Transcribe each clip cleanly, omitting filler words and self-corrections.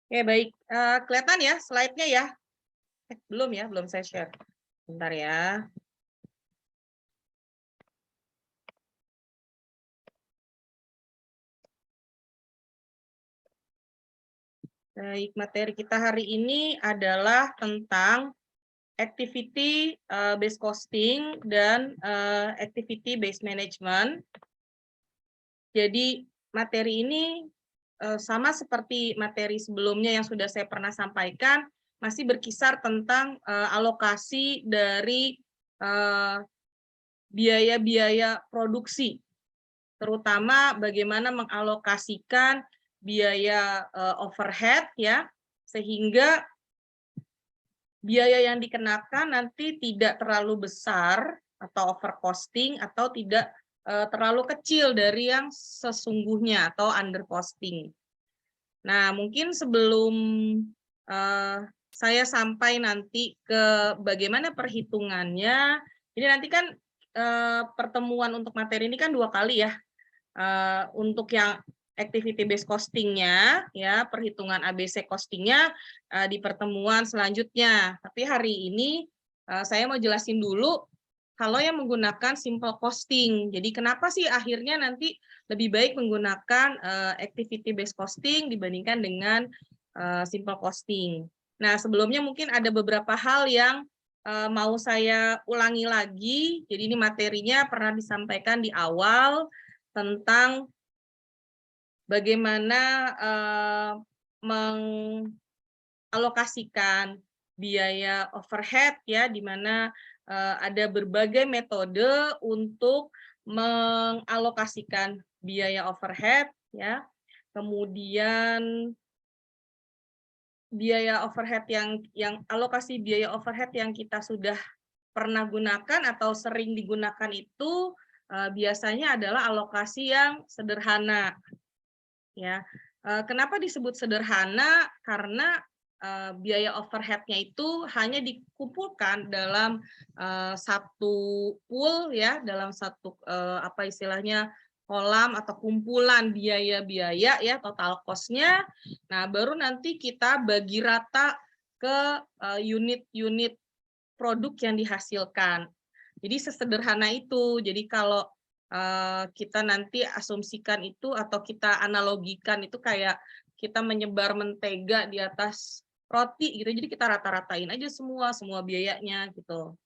Oke, baik. Kelihatan ya slide-nya ya? Belum ya, belum saya share. Bentar ya. Baik, materi kita hari ini adalah tentang activity based costing dan activity based management. Jadi materi ini sama seperti materi sebelumnya yang sudah saya pernah sampaikan, masih berkisar tentang alokasi dari biaya-biaya produksi, terutama bagaimana mengalokasikan biaya overhead ya, sehingga biaya yang dikenakan nanti tidak terlalu besar atau over costing atau tidak terlalu kecil dari yang sesungguhnya atau under costing. Nah, mungkin sebelum saya sampai nanti ke bagaimana perhitungannya, ini nanti kan pertemuan untuk materi ini kan 2 kali ya. Untuk yang activity based costing-nya, ya perhitungan ABC costing-nya di pertemuan selanjutnya. Tapi hari ini saya mau jelasin dulu kalau yang menggunakan simple costing. Jadi kenapa sih akhirnya nanti lebih baik menggunakan activity based costing dibandingkan dengan simple costing. Nah, sebelumnya mungkin ada beberapa hal yang mau saya ulangi lagi. Jadi ini materinya pernah disampaikan di awal tentang bagaimana mengalokasikan biaya overhead ya, di mana ada berbagai metode untuk mengalokasikan biaya overhead ya. Kemudian biaya overhead yang alokasi biaya overhead yang kita sudah pernah gunakan atau sering digunakan itu biasanya adalah alokasi yang sederhana. Ya, kenapa disebut sederhana? Karena biaya overhead-nya itu hanya dikumpulkan dalam satu pool ya, dalam satu apa istilahnya kolam atau kumpulan biaya-biaya ya, total cost-nya. Nah, baru nanti kita bagi rata ke unit-unit produk yang dihasilkan. Jadi sesederhana itu. Jadi kalau kita nanti asumsikan itu atau kita analogikan itu kayak kita menyebar mentega di atas roti gitu. Jadi kita rata-ratain aja semua biayanya gitu.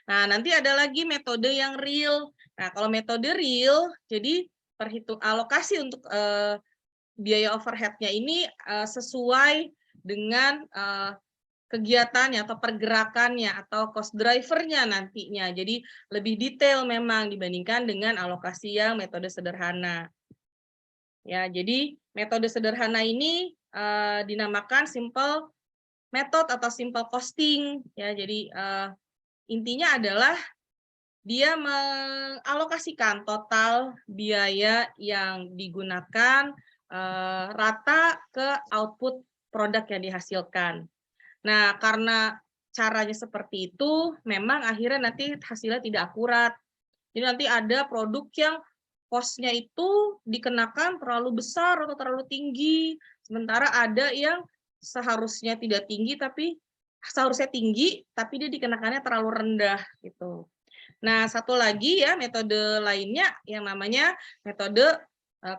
Nah, nanti ada lagi metode yang real. Nah, kalau metode real, jadi alokasi untuk biaya overhead-nya ini sesuai dengan kegiatannya atau pergerakannya atau cost driver-nya nantinya. Jadi lebih detail memang dibandingkan dengan alokasi yang metode sederhana. Ya, jadi metode sederhana ini dinamakan simple method atau simple costing ya. Jadi intinya adalah dia mengalokasikan total biaya yang digunakan rata ke output produk yang dihasilkan. Nah, karena caranya seperti itu, memang akhirnya nanti hasilnya tidak akurat. Jadi nanti ada produk yang cost-nya itu dikenakan terlalu besar atau terlalu tinggi, sementara ada yang seharusnya tidak tinggi tapi seharusnya tinggi tapi dia dikenakannya terlalu rendah gitu. Nah, satu lagi ya metode lainnya yang namanya metode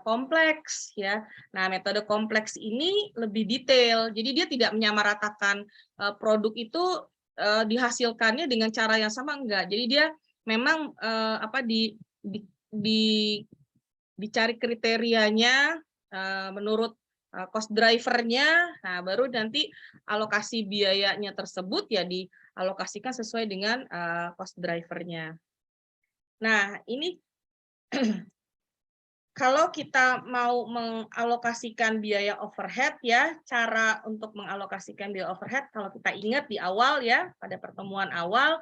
kompleks ya. Nah, metode kompleks ini lebih detail. Jadi dia tidak menyamaratakan produk itu dihasilkannya dengan cara yang sama enggak. Jadi dia memang dicari kriterianya menurut cost driver-nya. Nah, baru nanti alokasi biayanya tersebut ya dialokasikan sesuai dengan cost driver-nya. Nah, ini kalau kita mau mengalokasikan biaya overhead ya, cara untuk mengalokasikan biaya overhead kalau kita ingat di awal ya, pada pertemuan awal,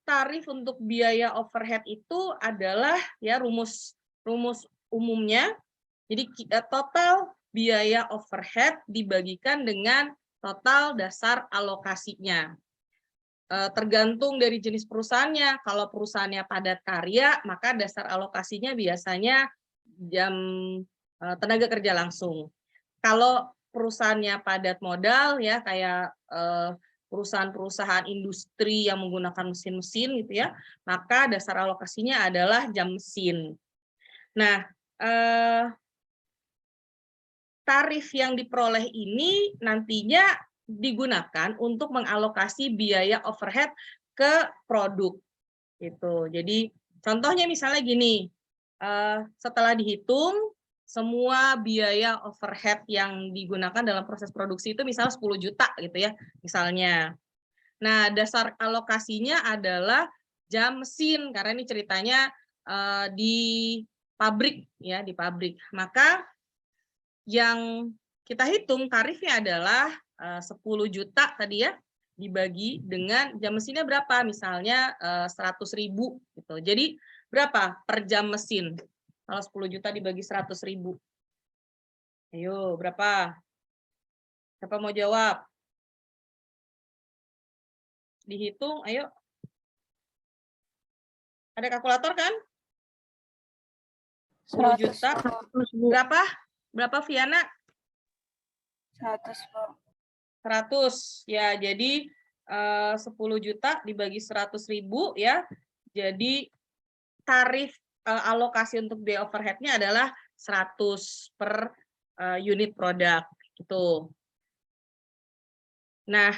tarif untuk biaya overhead itu adalah ya rumus umumnya. Jadi total biaya overhead dibagikan dengan total dasar alokasinya. Tergantung dari jenis perusahaannya. Kalau perusahaannya padat karya, maka dasar alokasinya biasanya jam tenaga kerja langsung. Kalau perusahaannya padat modal ya kayak perusahaan-perusahaan industri yang menggunakan mesin-mesin gitu ya, maka dasar alokasinya adalah jam mesin. Nah, tarif yang diperoleh ini nantinya digunakan untuk mengalokasi biaya overhead ke produk gitu. Jadi contohnya misalnya gini, setelah dihitung semua biaya overhead yang digunakan dalam proses produksi itu misalnya 10 juta gitu ya, misalnya. Nah, dasar alokasinya adalah jam mesin karena ini ceritanya di pabrik ya, di pabrik. Maka yang kita hitung tarifnya adalah 10 juta tadi ya, dibagi dengan jam mesinnya berapa, misalnya 100.000 gitu. Jadi berapa per jam mesin? Kalau 10 juta dibagi 100.000. Ayo, berapa? Siapa mau jawab? Dihitung, ayo. Ada kalkulator kan? 10 juta. Berapa? Berapa, Viana? 100, Bu. 100. Ya, jadi 10 juta dibagi 100.000 ya. Jadi tarif alokasi untuk biaya overhead-nya adalah 100 per unit produk gitu. Nah,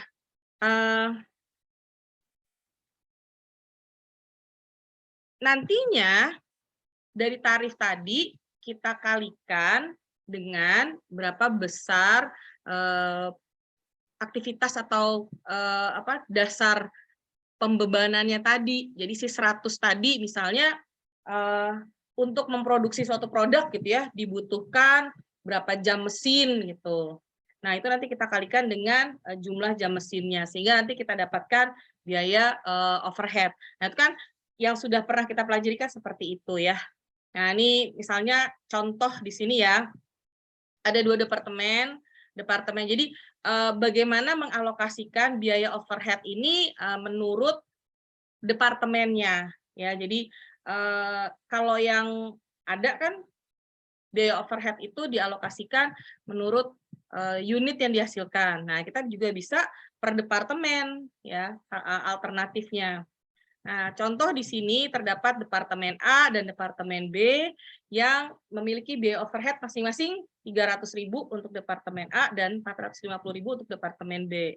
nantinya dari tarif tadi kita kalikan dengan berapa besar aktivitas atau dasar pembebanannya tadi. Jadi si 100 tadi misalnya untuk memproduksi suatu produk gitu ya dibutuhkan berapa jam mesin gitu. Nah, itu nanti kita kalikan dengan jumlah jam mesinnya sehingga nanti kita dapatkan biaya overhead. Nah, itu kan yang sudah pernah kita pelajari kan seperti itu ya. Nah, ini misalnya contoh di sini ya. Ada 2 departemen. Jadi bagaimana mengalokasikan biaya overhead ini menurut departemennya ya. Jadi kalau yang ada kan biaya overhead itu dialokasikan menurut unit yang dihasilkan. Nah, kita juga bisa per departemen ya alternatifnya. Nah, contoh di sini terdapat departemen A dan departemen B yang memiliki biaya overhead masing-masing 300.000 untuk departemen A dan 450.000 untuk departemen B.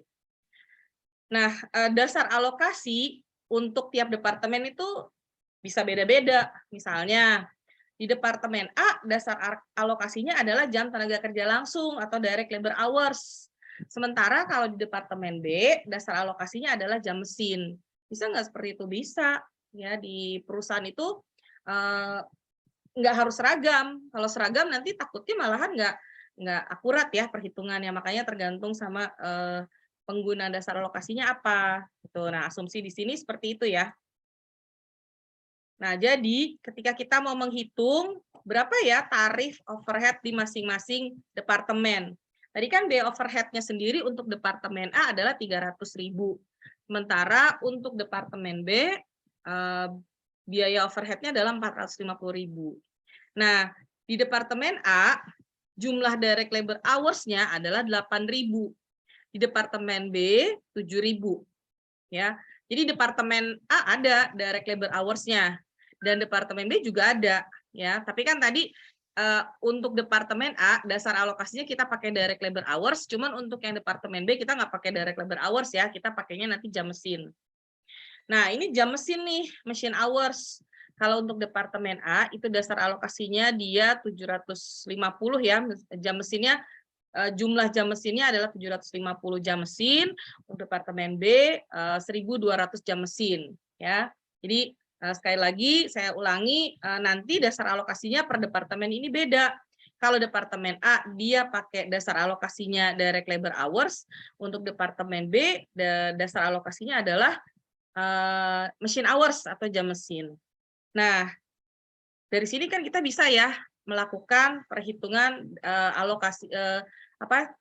Nah, dasar alokasi untuk tiap departemen itu bisa beda-beda. Misalnya, di departemen A, dasar alokasinya adalah jam tenaga kerja langsung atau direct labor hours. Sementara kalau di departemen B, dasar alokasinya adalah jam mesin. Bisa nggak seperti itu? Bisa. Ya, di perusahaan itu nggak harus seragam. Kalau seragam nanti takutnya malahan nggak akurat ya perhitungannya. Makanya tergantung sama penggunaan dasar alokasinya apa. Gitu. Nah, asumsi di sini seperti itu ya. Nah, jadi ketika kita mau menghitung berapa ya tarif overhead di masing-masing departemen. Tadi kan biaya overhead-nya sendiri untuk departemen A adalah 300.000. Sementara untuk departemen B, biaya overhead-nya adalah 450.000. Nah, di departemen A, jumlah direct labor hours-nya adalah 8.000. Di departemen B, 7.000. Ya. Jadi departemen A ada direct labor hours-nya dan departemen B juga ada ya. Tapi kan tadi untuk departemen A dasar alokasinya kita pakai direct labor hours, cuman untuk yang departemen B kita nggak pakai direct labor hours ya, kita pakainya nanti jam mesin. Nah, ini jam mesin nih, machine hours. Kalau untuk departemen A itu dasar alokasinya dia 750 ya, jam mesinnya jumlah jam mesinnya adalah 750 jam mesin, untuk departemen B 1.200 jam mesin ya. Jadi sekali lagi saya ulangi nanti dasar alokasinya per departemen ini beda. Kalau departemen A dia pakai dasar alokasinya direct labor hours, untuk departemen B dasar alokasinya adalah machine hours atau jam mesin. Nah, dari sini kan kita bisa ya melakukan perhitungan alokasi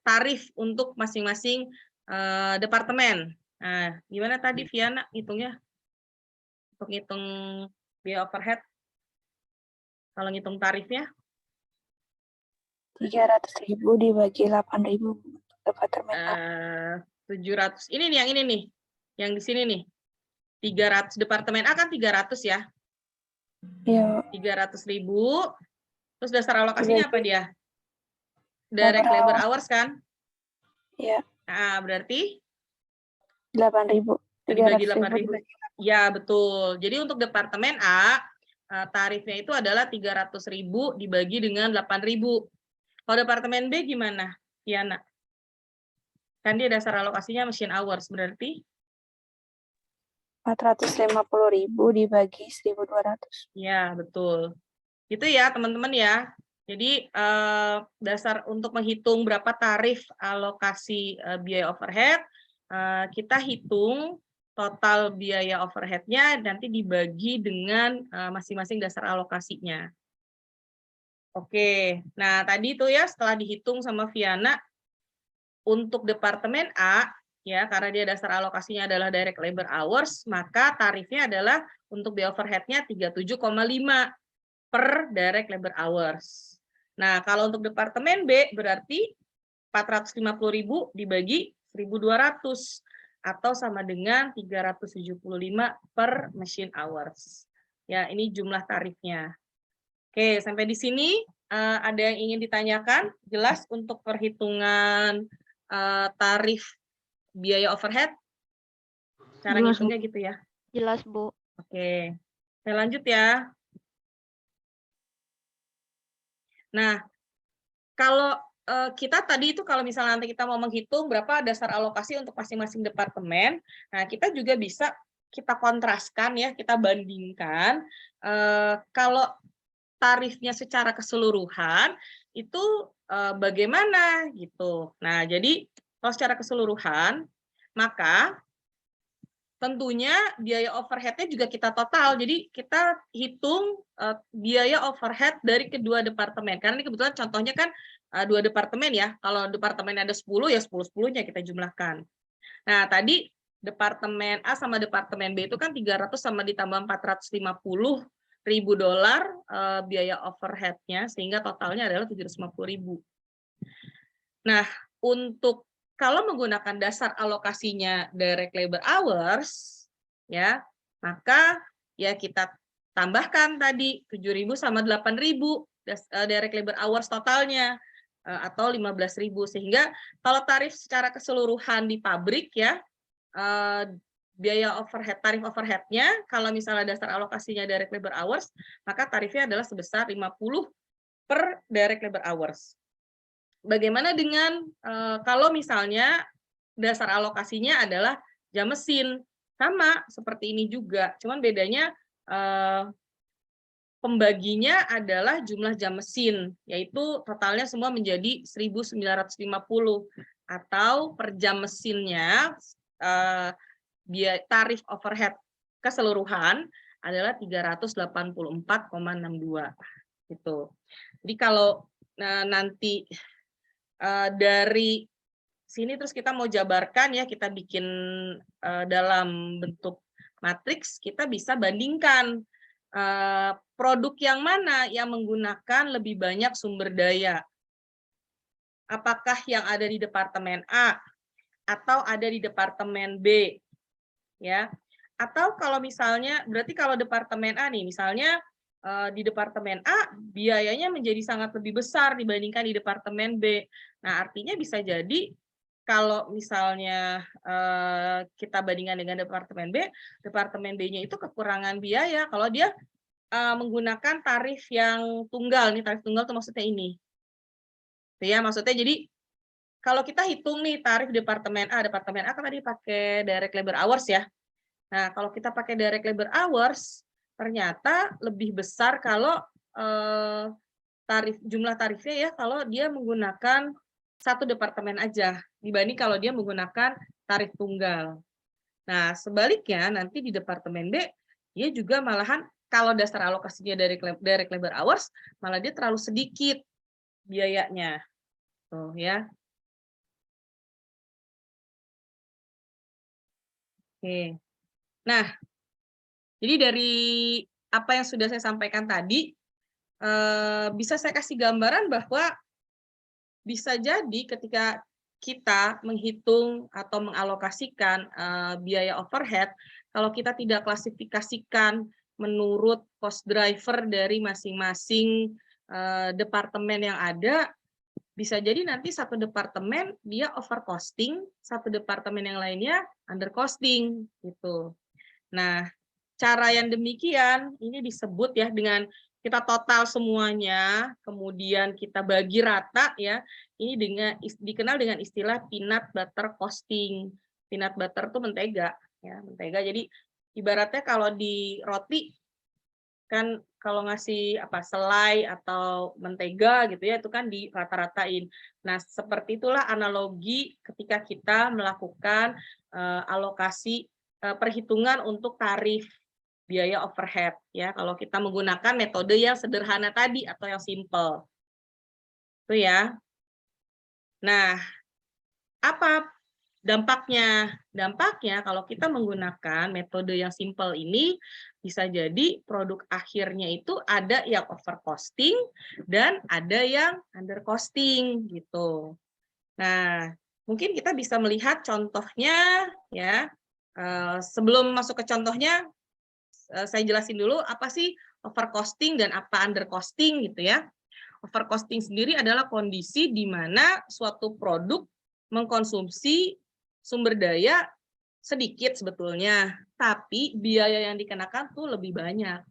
tarif untuk masing-masing departemen. Nah, gimana tadi Viana hitungnya? Untuk ngitung biaya overhead, kalau ngitung tarifnya? 300.000 dibagi 8.000 departemen A. 700. Ini nih yang ini nih. Yang di sini nih. 300 departemen A kan 300 ya. Iya. 300.000. Terus dasar alokasinya apa dia? Labor Direct labor hours. hours kan? Iya. Nah, berarti 8.000. dibagi 300.000 8.000. Ya, betul. Jadi untuk departemen A, tarifnya itu adalah 300.000 dibagi dengan 8.000. Kalau departemen B gimana, Yana? Kan dia dasar alokasinya machine hours, berarti 450.000 dibagi 1.200. ya, betul. Itu ya, teman-teman ya. Jadi dasar untuk menghitung berapa tarif alokasi biaya overhead, kita hitung total biaya overhead-nya nanti dibagi dengan masing-masing dasar alokasinya. Oke, nah tadi itu ya setelah dihitung sama Viana, untuk departemen A, ya karena dia dasar alokasinya adalah direct labor hours, maka tarifnya adalah untuk biaya overhead-nya 37,5 per direct labor hours. Nah, kalau untuk departemen B berarti 450.000 dibagi 1.200 atau sama dengan 375 per machine hours. Ya, ini jumlah tarifnya. Oke, sampai di sini ada yang ingin ditanyakan? Jelas untuk perhitungan tarif biaya overhead? Cara ngitungnya gitu ya? Jelas, Bu. Oke, saya lanjut ya. Nah, kalau kita tadi itu kalau misalnya nanti kita mau menghitung berapa dasar alokasi untuk masing-masing departemen, nah kita juga bisa kita kontraskan ya, kita bandingkan kalau tarifnya secara keseluruhan itu bagaimana gitu. Nah, jadi kalau secara keseluruhan, maka tentunya biaya overhead-nya juga kita total. Jadi kita hitung biaya overhead dari kedua departemen. Karena ini kebetulan contohnya kan 2 departemen ya. Kalau departemen ada 10 ya 10-10-nya kita jumlahkan. Nah, tadi departemen A sama departemen B itu kan 300 sama ditambah 450.000 dolar biaya overhead-nya, sehingga totalnya adalah 750.000. Nah, untuk kalau menggunakan dasar alokasinya direct labor hours, ya, maka ya kita tambahkan tadi 7.000 sama 8.000 direct labor hours totalnya atau 15.000, sehingga kalau tarif secara keseluruhan di pabrik ya biaya overhead, tarif overheadnya kalau misalnya dasar alokasinya direct labor hours, maka tarifnya adalah sebesar 50 per direct labor hours. Bagaimana dengan kalau misalnya dasar alokasinya adalah jam mesin? Sama seperti ini juga, cuman bedanya pembaginya adalah jumlah jam mesin, yaitu totalnya semua menjadi 1.950 atau per jam mesinnya tarif overhead keseluruhan adalah 384,62 gitu. Jadi kalau nanti dari sini terus kita mau jabarkan ya, kita bikin dalam bentuk matriks, kita bisa bandingkan produk yang mana yang menggunakan lebih banyak sumber daya. Apakah yang ada di departemen A atau ada di departemen B, ya? Atau kalau misalnya, berarti kalau departemen A nih, misalnya di departemen A biayanya menjadi sangat lebih besar dibandingkan di departemen B. Nah, artinya bisa jadi kalau misalnya kita bandingkan dengan departemen B, departemen B-nya itu kekurangan biaya kalau dia menggunakan tarif yang tunggal. Nih tarif tunggal itu maksudnya ini. Ya, maksudnya jadi kalau kita hitung nih tarif departemen A kan tadi pakai direct labor hours ya. Nah, kalau kita pakai direct labor hours, ternyata lebih besar kalau jumlah tarifnya ya kalau dia menggunakan satu departemen aja dibanding kalau dia menggunakan tarif tunggal. Nah, sebaliknya nanti di departemen B dia juga malahan kalau dasar alokasinya dari direct labor hours malah dia terlalu sedikit biayanya. Tuh ya. Oke. Nah, jadi dari apa yang sudah saya sampaikan tadi, bisa saya kasih gambaran bahwa bisa jadi ketika kita menghitung atau mengalokasikan biaya overhead, kalau kita tidak klasifikasikan menurut cost driver dari masing-masing departemen yang ada, bisa jadi nanti satu departemen dia over costing, satu departemen yang lainnya under costing gitu. Nah, cara yang demikian ini disebut ya dengan kita total semuanya, kemudian kita bagi rata ya. Ini dikenal dengan istilah peanut butter costing. Peanut butter itu mentega ya, mentega. Jadi ibaratnya kalau di roti kan kalau ngasih apa selai atau mentega gitu ya itu kan dirata-ratain. Nah, seperti itulah analogi ketika kita melakukan alokasi perhitungan untuk tarif biaya overhead ya. Kalau kita menggunakan metode yang sederhana tadi atau yang simple. Itu ya. Nah, apa dampaknya? Dampaknya kalau kita menggunakan metode yang simple ini, bisa jadi produk akhirnya itu ada yang over costing dan ada yang under costing gitu. Nah, mungkin kita bisa melihat contohnya ya. Sebelum masuk ke contohnya, saya jelasin dulu apa sih over costing dan apa under costing gitu ya. Over costing sendiri adalah kondisi di mana suatu produk mengkonsumsi sumber daya sedikit sebetulnya, tapi biaya yang dikenakan tuh lebih banyak.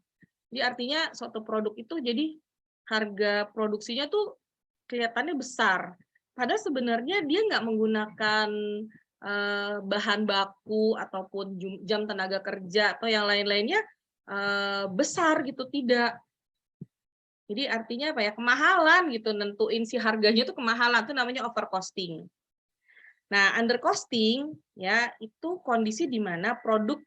Jadi artinya suatu produk itu jadi harga produksinya tuh kelihatannya besar. Padahal sebenarnya dia nggak menggunakan bahan baku ataupun jam tenaga kerja atau yang lain-lainnya besar gitu, tidak. Jadi artinya apa ya, kemahalan gitu, nentuin si harganya itu kemahalan, itu namanya over costing. Nah, under costing ya itu kondisi di mana produk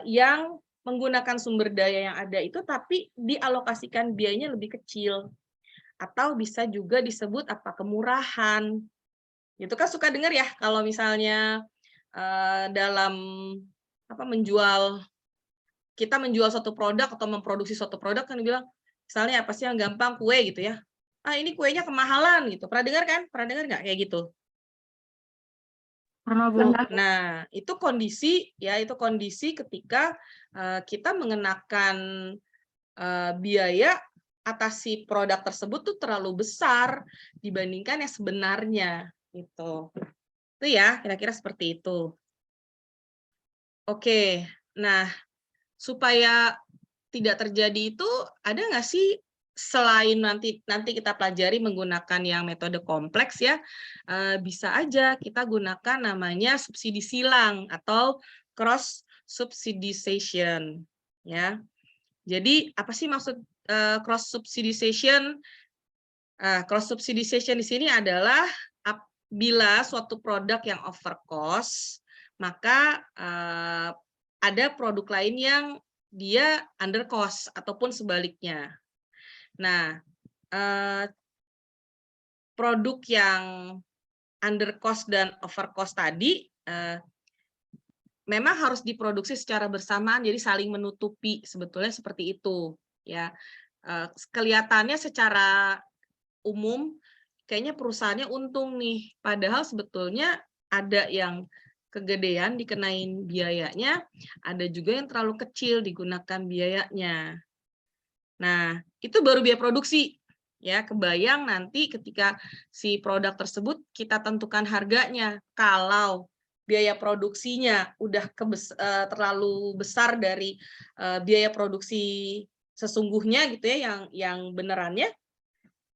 yang menggunakan sumber daya yang ada itu tapi dialokasikan biayanya lebih kecil. Atau bisa juga disebut apa kemurahan. Itu kan suka dengar ya kalau misalnya dalam apa kita menjual suatu produk atau memproduksi suatu produk kan bilang misalnya apa sih yang gampang kue gitu ya. Ah ini kuenya kemahalan gitu. Pernah dengar kan? Pernah dengar nggak kayak gitu? Pernah, Bu. Nah, itu kondisi ya, itu kondisi ketika kita mengenakan biaya atas si produk tersebut tuh terlalu besar dibandingkan yang sebenarnya gitu. Itu ya, kira-kira seperti itu. Oke. Nah, supaya tidak terjadi itu ada nggak sih selain nanti kita pelajari menggunakan yang metode kompleks ya, bisa aja kita gunakan namanya subsidi silang atau cross subsidization ya. Jadi apa sih maksud cross subsidization? Cross subsidization di sini adalah bila suatu produk yang over cost, maka ada produk lain yang dia under cost ataupun sebaliknya. Nah, produk yang under cost dan over cost tadi memang harus diproduksi secara bersamaan, jadi saling menutupi sebetulnya seperti itu. Ya, kelihatannya secara umum kayaknya perusahaannya untung nih, padahal sebetulnya ada yang kegedean dikenain biayanya, ada juga yang terlalu kecil digunakan biayanya. Nah, itu baru biaya produksi. Ya, kebayang nanti ketika si produk tersebut kita tentukan harganya. Kalau biaya produksinya udah terlalu besar dari biaya produksi sesungguhnya gitu ya, yang benerannya,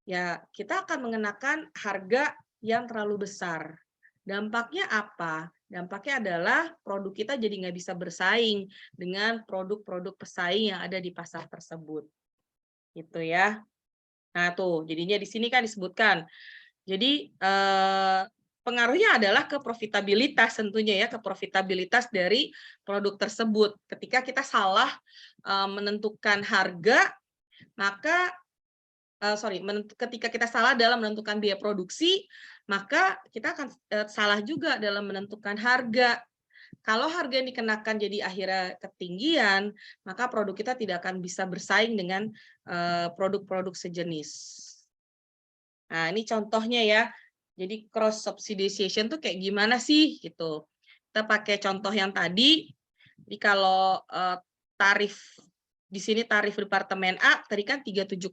ya kita akan mengenakan harga yang terlalu besar. Dampaknya apa? Dampaknya adalah produk kita jadi nggak bisa bersaing dengan produk-produk pesaing yang ada di pasar tersebut. Gitu ya. Nah tuh, jadinya di sini kan disebutkan. Jadi pengaruhnya adalah ke profitabilitas tentunya ya, ke profitabilitas dari produk tersebut. Ketika kita salah menentukan harga, maka ketika kita salah dalam menentukan biaya produksi, maka kita akan salah juga dalam menentukan harga. Kalau harga yang dikenakan jadi akhirnya ketinggian, maka produk kita tidak akan bisa bersaing dengan produk-produk sejenis. Nah, ini contohnya ya. Jadi cross subsidization tuh kayak gimana sih gitu. Kita pakai contoh yang tadi. Jadi kalau tarif di sini tarif departemen A tadi kan 37,5.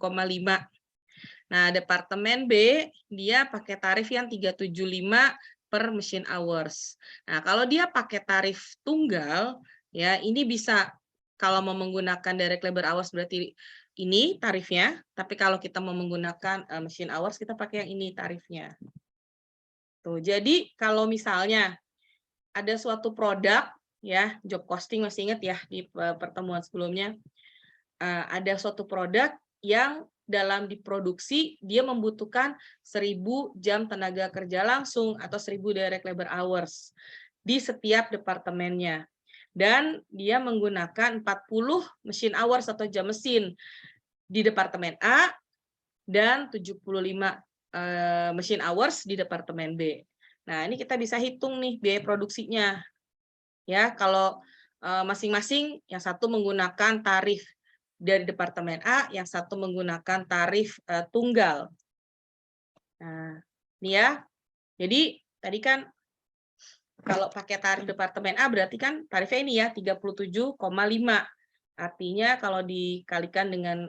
Nah, departemen B dia pakai tarif yang 375 per machine hours. Nah, kalau dia pakai tarif tunggal ya ini bisa kalau mau menggunakan direct labor hours berarti ini tarifnya, tapi kalau kita mau menggunakan machine hours kita pakai yang ini tarifnya. Tuh, jadi kalau misalnya ada suatu produk ya, job costing masih ingat ya di pertemuan sebelumnya, ada suatu produk yang dalam diproduksi dia membutuhkan 1.000 jam tenaga kerja langsung atau 1.000 direct labor hours di setiap departemennya. Dan dia menggunakan 40 machine hours atau jam mesin di departemen A dan 75 machine hours di departemen B. Nah, ini kita bisa hitung nih biaya produksinya. Ya, kalau masing-masing yang satu menggunakan tarif dari departemen A, yang satu menggunakan tarif tunggal. Nah, ini ya. Jadi tadi kan kalau pakai tarif departemen A berarti kan tarifnya ini ya 37,5. Artinya kalau dikalikan dengan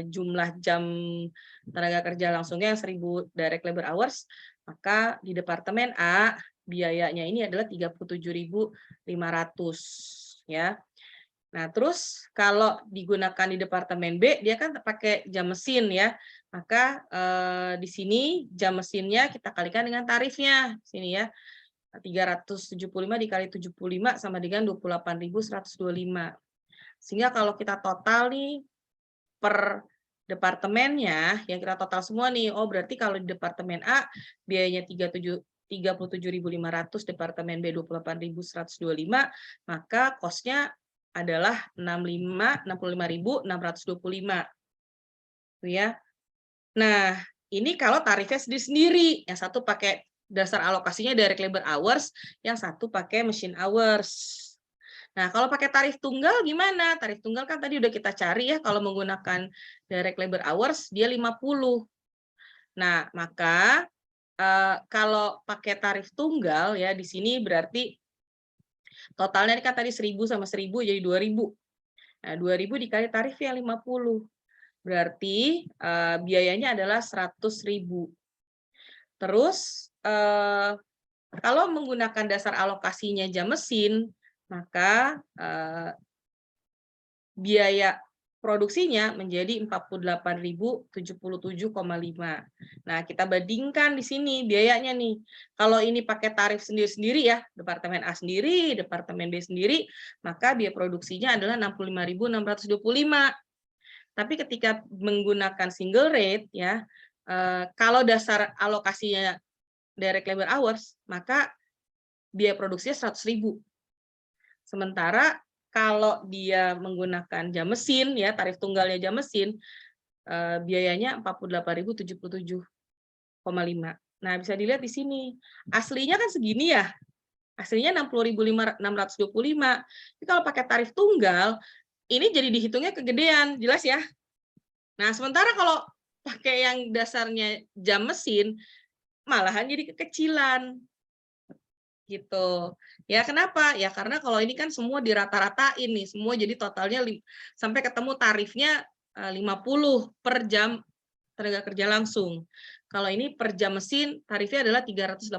jumlah jam tenaga kerja langsungnya yang 1.000 direct labor hours, maka di departemen A biayanya ini adalah 37.500 ya. Nah, terus kalau digunakan di departemen B dia kan pakai jam mesin ya. Maka di sini jam mesinnya kita kalikan dengan tarifnya sini ya. 375 dikali 75 sama dengan 28.125. Sehingga kalau kita total nih per departemennya, yang kita total semua nih, oh berarti kalau di departemen A biayanya 37.500, departemen B 28.125, maka cost-nya adalah 65.625. Tuh ya. Nah, ini kalau tarifnya sendiri-sendiri, yang satu pakai dasar alokasinya direct labor hours, yang satu pakai machine hours. Nah, kalau pakai tarif tunggal gimana? Tarif tunggal kan tadi udah kita cari ya, kalau menggunakan direct labor hours, dia 50. Nah, maka kalau pakai tarif tunggal ya, di sini berarti totalnya kan tadi 1.000 sama 1.000 jadi 2.000. Nah, 2.000 dikali tarif yang 50. Berarti biayanya adalah 100.000. Terus, kalau menggunakan dasar alokasinya jam mesin, maka biaya produksinya menjadi 48.077,5. Nah, kita bandingkan di sini biayanya nih. Kalau ini pakai tarif sendiri-sendiri ya, departemen A sendiri, departemen B sendiri, maka biaya produksinya adalah 65.625. Tapi ketika menggunakan single rate ya, kalau dasar alokasinya direct labor hours, maka biaya produksinya 100.000. Sementara kalau dia menggunakan jam mesin ya, tarif tunggalnya jam mesin, biayanya 48.077,5. Nah, bisa dilihat di sini. Aslinya kan segini ya. Aslinya 60.625. Tapi kalau pakai tarif tunggal, ini jadi dihitungnya kegedean, jelas ya. Nah, sementara kalau pakai yang dasarnya jam mesin, malahan jadi kekecilan. Gitu. Ya kenapa? Ya karena kalau ini kan semua dirata-ratain nih, semua jadi totalnya sampai ketemu tarifnya 50 per jam tenaga kerja langsung. Kalau ini per jam mesin tarifnya adalah 384,62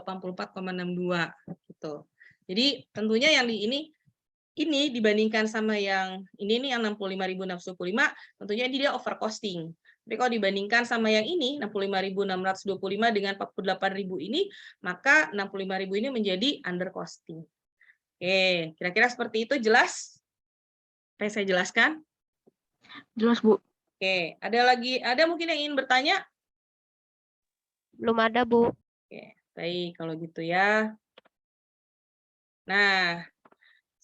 gitu. Jadi tentunya yang di ini dibandingkan sama yang ini nih yang 65.625, tentunya ini dia over costing. Tapi kalau dibandingkan sama yang ini 65.625 dengan 48.000 ini, maka 65.000 ini menjadi under costing. Oke, kira-kira seperti itu jelas? Apa yang saya jelaskan? Jelas, Bu. Oke, ada mungkin yang ingin bertanya? Belum ada, Bu. Oke, baik kalau gitu ya. Nah,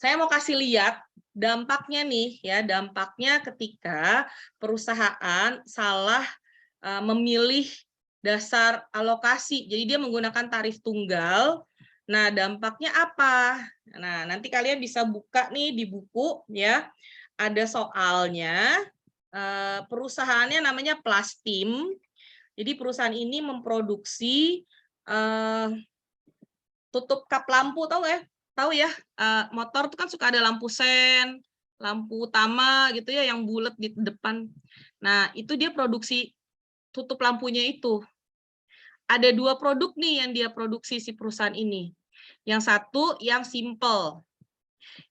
saya mau kasih lihat dampaknya nih ya, dampaknya ketika perusahaan salah memilih dasar alokasi. Jadi dia menggunakan tarif tunggal. Nah, dampaknya apa? Nah, nanti kalian bisa buka nih di buku ya. Ada soalnya, perusahaannya namanya Plastim. Jadi perusahaan ini memproduksi tutup kap lampu, tahu ya? Tahu ya? Motor itu kan suka ada lampu sen, lampu utama gitu ya, yang bulat di depan. Nah, itu dia produksi tutup lampunya itu. Ada 2 produk nih yang dia produksi si perusahaan ini. Yang satu yang simple.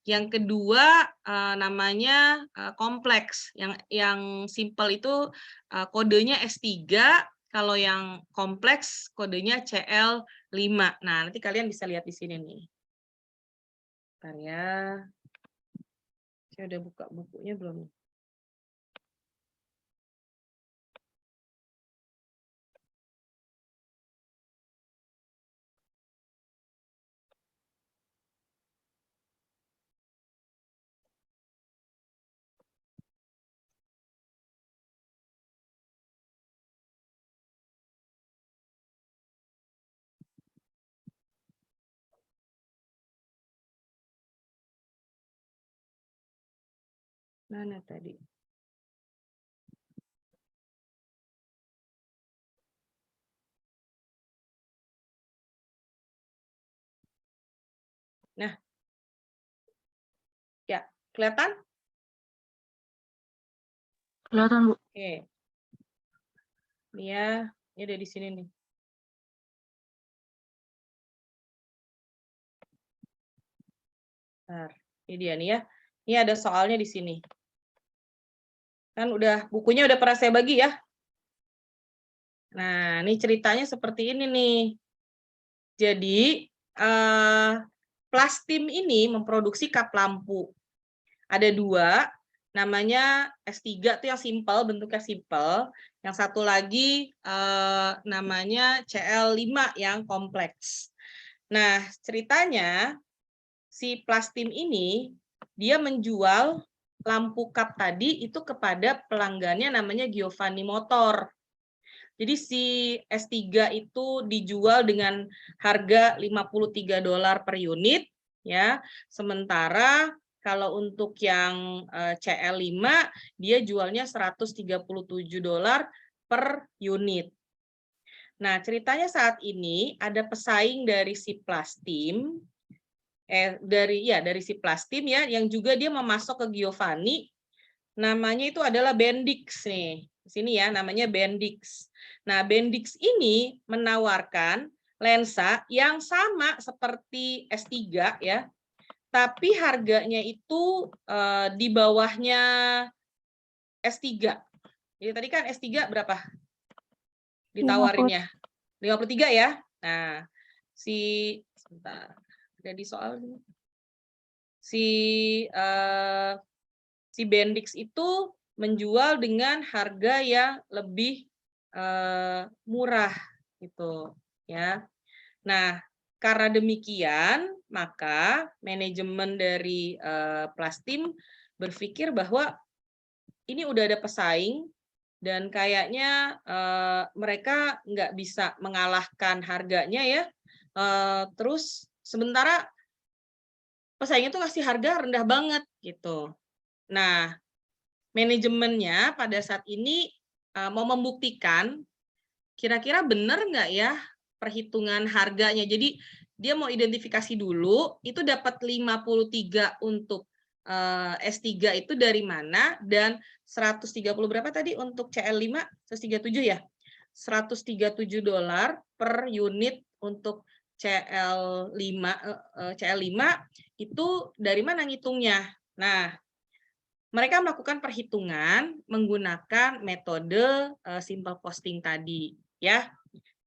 Yang kedua namanya kompleks. Yang simple itu kodenya S3, kalau yang kompleks kodenya CL5. Nah, nanti kalian bisa lihat di sini nih. Bentar ya. Saya udah buka bukunya belum? Mana tadi? Nah, ya, kelihatan? Kelihatan, Bu. Oke. Ini ya, ini ada di sini nih. Bentar, ini dia nih ya. Ini ada soalnya di sini. Kan bukunya udah pernah saya bagi ya. Nah, ini ceritanya seperti ini nih. Jadi, Plastim ini memproduksi kap lampu. Ada 2, namanya S3 itu yang simple, bentuknya simple. Yang satu lagi namanya CL5 yang kompleks. Nah, ceritanya si Plastim ini dia menjual lampu kap tadi itu kepada pelanggannya namanya Giovanni Motor. Jadi si S3 itu dijual dengan harga $53 per unit ya. Sementara kalau untuk yang CL5 dia jualnya $137 per unit. Nah, ceritanya saat ini ada pesaing dari si Plastim dari si Plastim ya yang juga dia memasok ke Giovanni. Namanya itu adalah Bendix nih. Di sini ya namanya Bendix. Nah, Bendix ini menawarkan lensa yang sama seperti S3 ya. Tapi harganya itu di bawahnya S3. Jadi tadi kan S3 berapa? Ditawarinnya 53 ya. Nah, sebentar. Ada di soal ini. Si Bendix itu menjual dengan harga yang lebih murah gitu ya. Nah, karena demikian maka manajemen dari Plastim berpikir bahwa ini udah ada pesaing dan kayaknya mereka nggak bisa mengalahkan harganya ya. Terus sementara pesaingnya tuh ngasih harga rendah banget gitu. Nah, manajemennya pada saat ini mau membuktikan kira-kira benar nggak ya perhitungan harganya. Jadi dia mau identifikasi dulu itu dapat 53 untuk S3 itu dari mana dan 130 berapa tadi untuk CL5? 137 ya? $137 per unit untuk CL5 itu dari mana ngitungnya? Nah, mereka melakukan perhitungan menggunakan metode simple costing tadi, ya.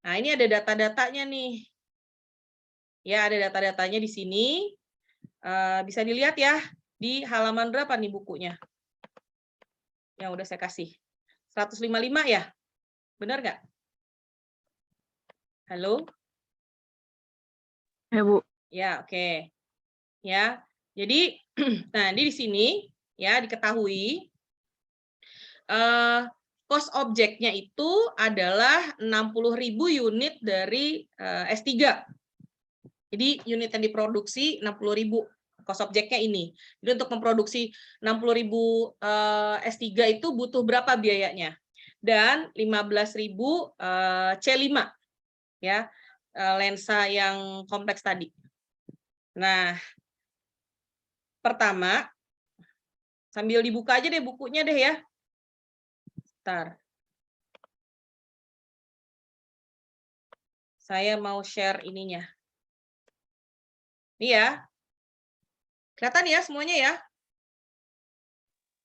Nah, ini ada data-datanya nih. Ya, ada data-datanya di sini. Bisa dilihat ya di halaman berapa nih bukunya? Yang udah saya kasih. 155 ya? Benar nggak? Halo? Ya, Bu. Ya, oke. Ya. Jadi nah, di sini ya diketahui cost objeknya itu adalah 60.000 unit dari S3. Jadi unit yang diproduksi 60.000 cost objeknya ini. Jadi untuk memproduksi 60.000 S3 itu butuh berapa biayanya? dan 15.000 C5 ya, lensa yang kompleks tadi. Nah, pertama sambil dibuka aja deh bukunya deh ya. Bentar. Saya mau share ininya. Ini ya. Kelihatan ya semuanya ya?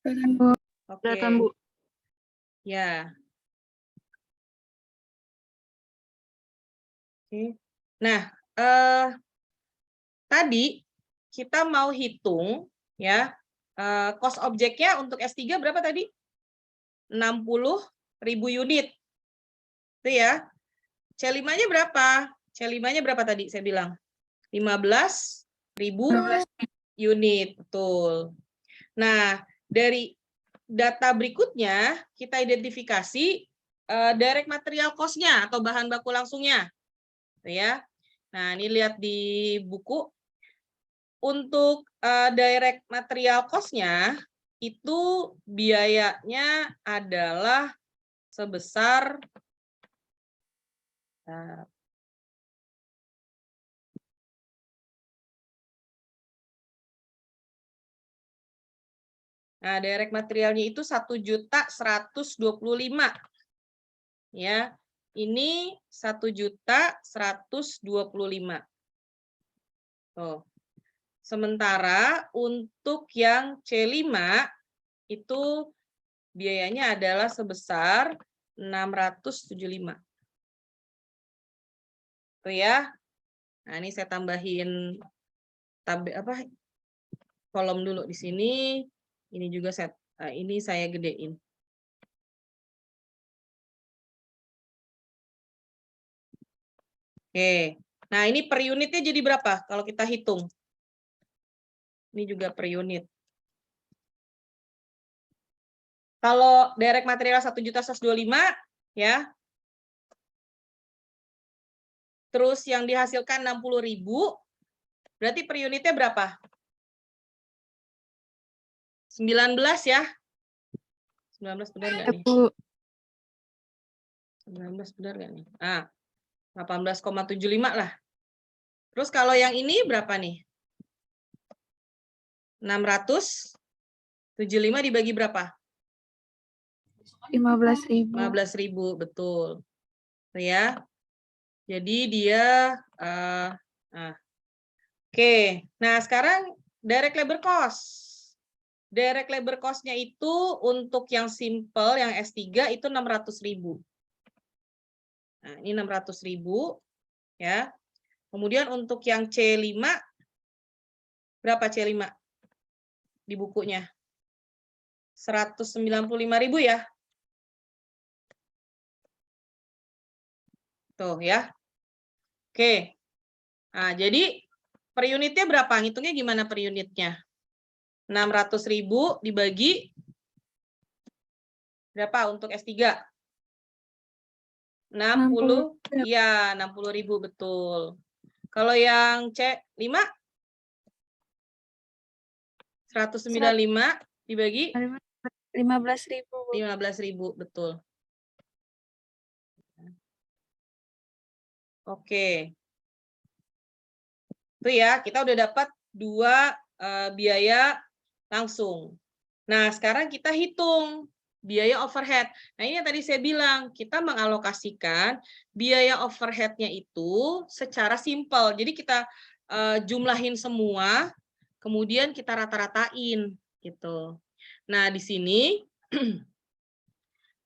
Kelihatan, Bu. Oke. Kelihatan, Bu. Ya. Oke. Nah, tadi kita mau hitung ya, cost objeknya untuk S3 berapa tadi? 60.000 unit. Itu ya. C5-nya berapa? C5-nya berapa tadi saya bilang? 15.000 unit, betul. Nah, dari data berikutnya kita identifikasi direct material cost-nya atau bahan baku langsungnya. Ya. Nah, ini lihat di buku. Untuk direct material cost-nya itu biayanya adalah sebesar nah, direct materialnya itu 1.125.000 ya. Ini 1.125.000. Tuh. Sementara untuk yang C5 itu biayanya adalah sebesar 675. Tuh ya. Nah, ini saya tambahin kolom dulu di sini. Ini juga ini saya gedein. Oke. Nah, ini per unitnya jadi berapa kalau kita hitung? Ini juga per unit. Kalau direct material 1.125 ya. Terus yang dihasilkan 60.000, berarti per unitnya berapa? 19 ya. 19 benar nggak nih? 19 benar nggak nih? Ah, 18,75 lah. Terus kalau yang ini berapa nih? 675 dibagi berapa? 15.000. 15.000, betul. Ya. Jadi dia oke. Nah, sekarang direct labor cost. Direct labor cost-nya itu untuk yang simple, yang S3 itu 600.000. Nah, ini 600.000 ya. Kemudian untuk yang C5 berapa C5 di bukunya? 195.000 ya. Tuh ya. Oke. Nah, jadi per unitnya berapa? Ngitungnya gimana per unitnya? 600.000 dibagi berapa untuk S3? 60, ya 60.000 betul. Kalau yang C5 195 dibagi 15.000. 15.000 betul. Oke. Itu ya, kita udah dapat 2 biaya langsung. Nah, sekarang kita hitung biaya overhead. Nah, ini yang tadi saya bilang, kita mengalokasikan biaya overhead-nya itu secara simpel. Jadi kita jumlahin semua, kemudian kita rata-ratain gitu. Nah, di sini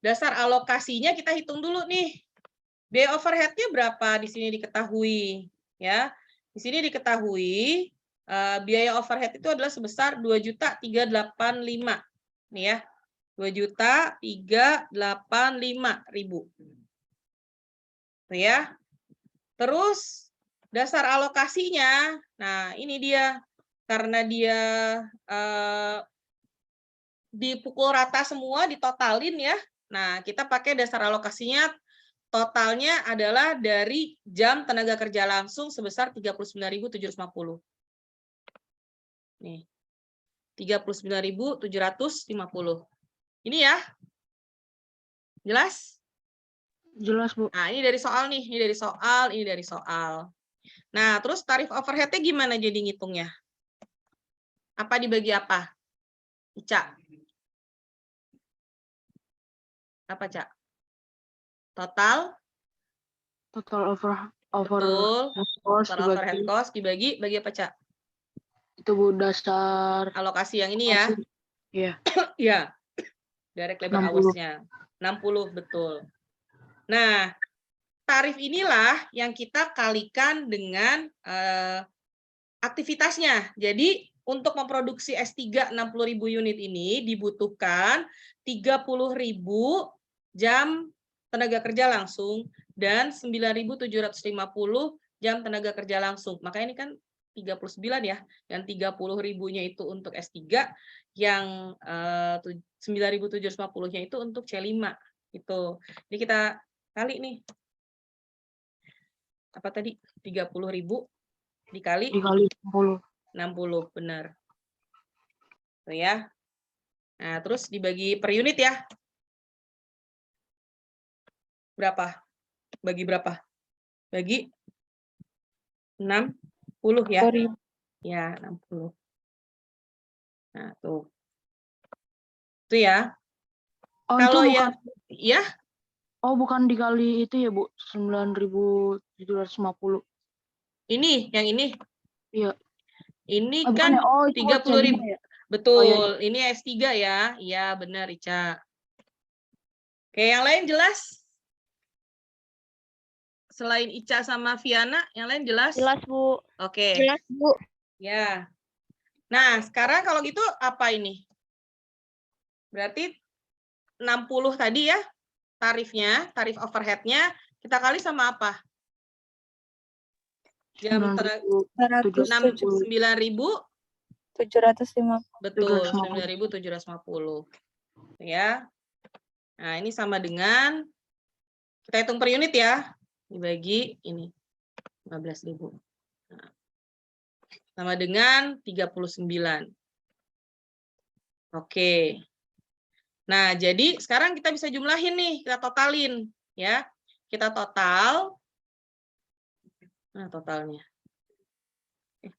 dasar alokasinya kita hitung dulu nih. Biaya overhead-nya berapa di sini diketahui, ya. Di sini diketahui biaya overhead itu adalah sebesar 2.385.000. Nih ya. 2.385.000. Tuh ya. Terus dasar alokasinya, nah ini dia. Karena dia dipukul rata semua, ditotalin ya. Nah, kita pakai dasar alokasinya totalnya adalah dari jam tenaga kerja langsung sebesar 39.750. Nih. 39.750. Ini ya. Jelas? Jelas, Bu. Nah, ini dari soal nih, ini dari soal, ini dari soal. Nah, terus tarif overhead-nya gimana jadi ngitungnya? Apa dibagi apa? Ica. Apa, Cak? Total? Total Betul. cost Total overhead dibagi. cost dibagi apa, Cak? Itu, Bu, dasar Alokasi yang ini ya. Iya. Iya. Direct labor 60. hours-nya. 60, betul. Nah, tarif inilah yang kita kalikan dengan aktivitasnya. Jadi, untuk memproduksi S3 60.000 unit ini dibutuhkan 30.000 jam tenaga kerja langsung dan 9.750 jam tenaga kerja langsung. Makanya ini kan 39 ya, yang 30.000-nya itu untuk S3, yang 9.750-nya itu untuk C5. Itu. Ini kita kali nih. Apa tadi? 30.000 dikali 60. 60, benar. Tuh ya. Nah, terus dibagi per unit ya. Berapa? Bagi berapa? Bagi 60 ya. 10.000. Ya, 60. Nah, tuh. Itu ya. Oh, Kalau itu yang ya, Oh, bukan dikali itu ya, Bu. 9.750. ini, yang ini. Iya. Ini Bukan kan ya? Oh, itu buat 30.000. C5 ya? Betul. Oh, iya. Ini S3 ya. Iya, benar, Ica. Oke, yang lain jelas? Selain Ica sama Viana, yang lain jelas? Jelas, Bu. Oke. Jelas, Bu. Ya. Nah, sekarang kalau gitu apa ini? Berarti 60 tadi ya, tarifnya, tarif overhead-nya, kita kali sama apa? Jam 9.750. 9.750? Betul, 9.750. Ya. Nah, ini sama dengan, kita hitung per unit ya, dibagi ini, 15.000. Nah, sama dengan 39. Oke. Nah, jadi sekarang kita bisa jumlahin nih, kita totalin. Ya, kita total. Nah, totalnya.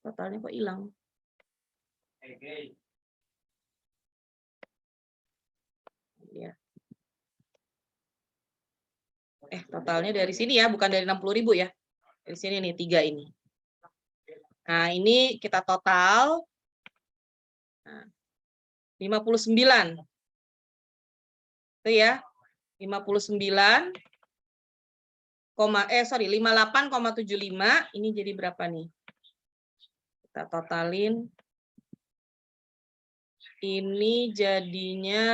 Totalnya kok hilang? Ya. Totalnya dari sini ya, bukan dari 60.000 ya. Dari sini nih, 3 ini. Nah, ini kita total 59. Itu ya. 59, 58,75. Ini jadi berapa nih? Kita totalin. Ini jadinya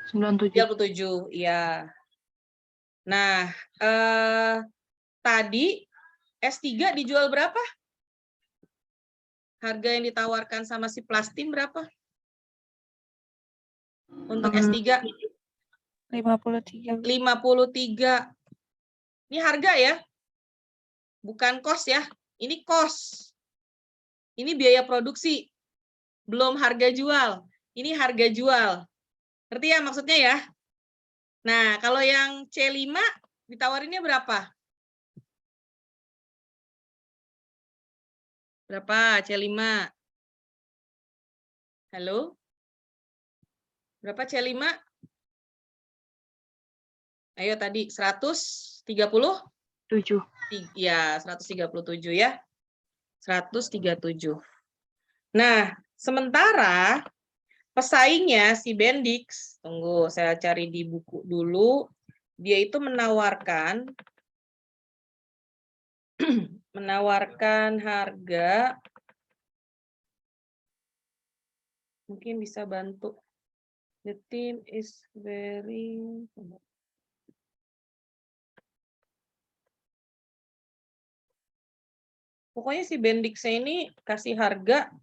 97, ya. Nah, tadi S3 dijual berapa? Harga yang ditawarkan sama si Plastin berapa? Untuk S3? 53. 53. Ini harga ya? Bukan kos ya. Ini kos. Ini biaya produksi. Belum harga jual. Ini harga jual. Ngerti ya maksudnya ya? Nah, kalau yang C5 ditawarinnya berapa? Berapa C5? Halo? Berapa C5? Ayo tadi 130? 7. Ya, 137 ya. 137. Nah, sementara pesaingnya si Bendix, tunggu saya cari di buku dulu, dia itu menawarkan harga, mungkin bisa bantu. The team is very... Pokoknya si Bendix ini kasih harga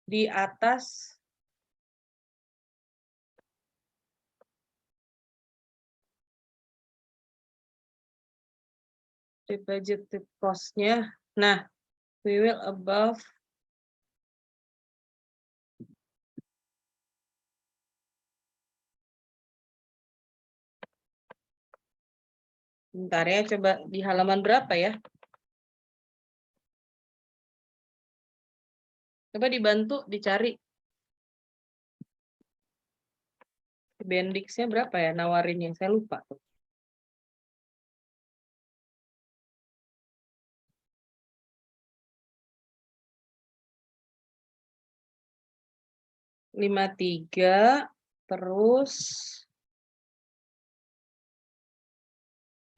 di atas the budgeted cost-nya. Nah, we will above Bentar ya, coba di halaman berapa ya? Coba dibantu dicari. Bendixnya berapa ya nawarinnya? Saya lupa. Lima tiga terus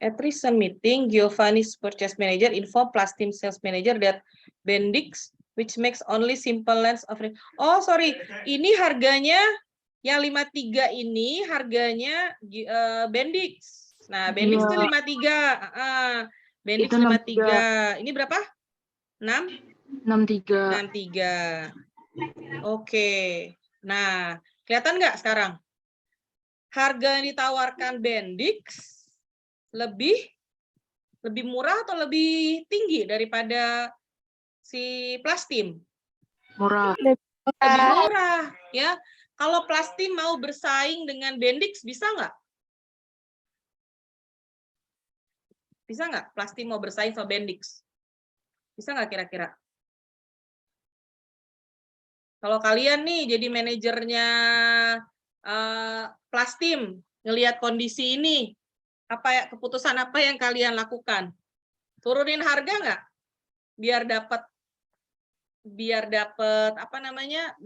at recent meeting, Giovanni's purchase manager inform Plastim sales manager that Bendix, which makes only simple lens of... Oh, sorry. Ini harganya yang 53 ini harganya Bendix. Nah, Bendix itu 53. Bendix Itu 53. Ini berapa? 6? 63. 63. Oke. Nah, kelihatan nggak sekarang? Harga yang ditawarkan Bendix lebih murah atau lebih tinggi daripada si Plastim? Murah. Lebih murah, ya. Kalau Plastim mau bersaing dengan Bendix, bisa nggak? Bisa nggak Plastim mau bersaing sama Bendix? Bisa nggak kira-kira? Kalau kalian nih jadi manajernya Plastim, ngelihat kondisi ini, keputusan apa yang kalian lakukan? Turunin harga nggak? Biar dapat apa namanya?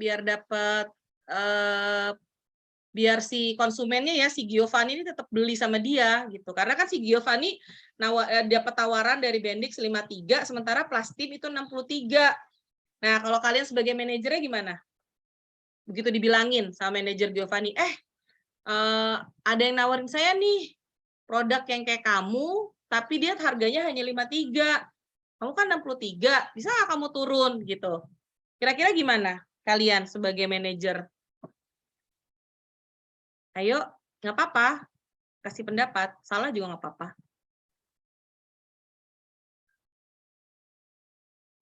Biar si konsumennya ya, si Giovanni ini tetap beli sama dia gitu. Karena kan si Giovanni dapat tawaran dari Bendix 53, sementara Plastim itu 63. Nah, kalau kalian sebagai manajernya gimana? Begitu dibilangin sama manajer Giovanni, ada yang nawarin saya nih produk yang kayak kamu, tapi dia harganya hanya 53. Kamu kan 63, bisa nggak kamu turun gitu? Kira-kira gimana kalian sebagai manajer? Ayo, nggak apa-apa, kasih pendapat. Salah juga nggak apa-apa.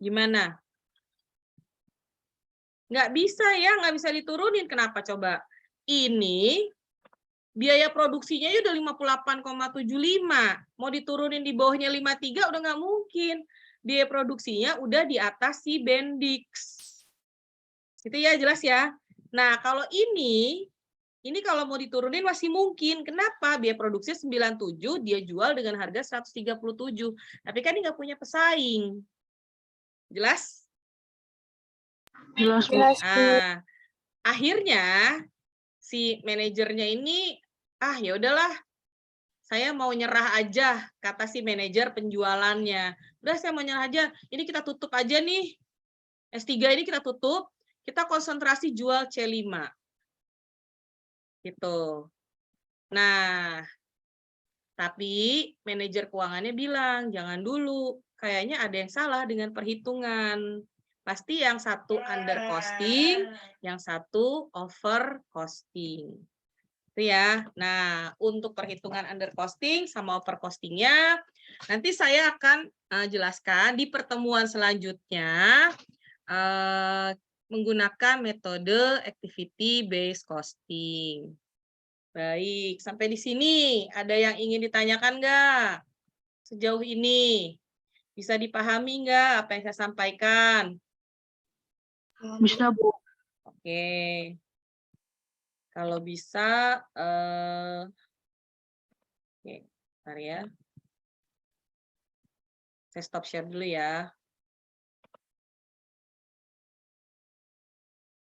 Gimana? Nggak bisa ya, nggak bisa diturunin. Kenapa coba? Ini biaya produksinya udah 58,75. Mau diturunin di bawahnya 53 udah nggak mungkin. Biaya produksinya udah di atas si Bendix. Itu ya, jelas ya. Nah, kalau ini kalau mau diturunin masih mungkin. Kenapa? Biaya produksi 97, dia jual dengan harga 137. Tapi kan dia nggak punya pesaing. Jelas? Jelas, Bu. Nah, akhirnya si manajernya ini, ya udahlah, saya mau nyerah aja, kata si manajer penjualannya. Udah, saya mau nyerah aja. Ini kita tutup aja nih. S3 ini kita tutup, kita konsentrasi jual C5. Gitu. Nah, tapi manajer keuangannya bilang, jangan dulu, kayaknya ada yang salah dengan perhitungan. Pasti yang satu under costing, yang satu over costing. Itu ya. Nah, untuk perhitungan under costing sama over costingnya, nanti saya akan jelaskan di pertemuan selanjutnya menggunakan metode activity based costing. Baik, sampai di sini ada yang ingin ditanyakan nggak? Sejauh ini bisa dipahami nggak apa yang saya sampaikan? Bisa, Bu. Oke. Kalau bisa, oke, bentar ya. Saya stop share dulu ya.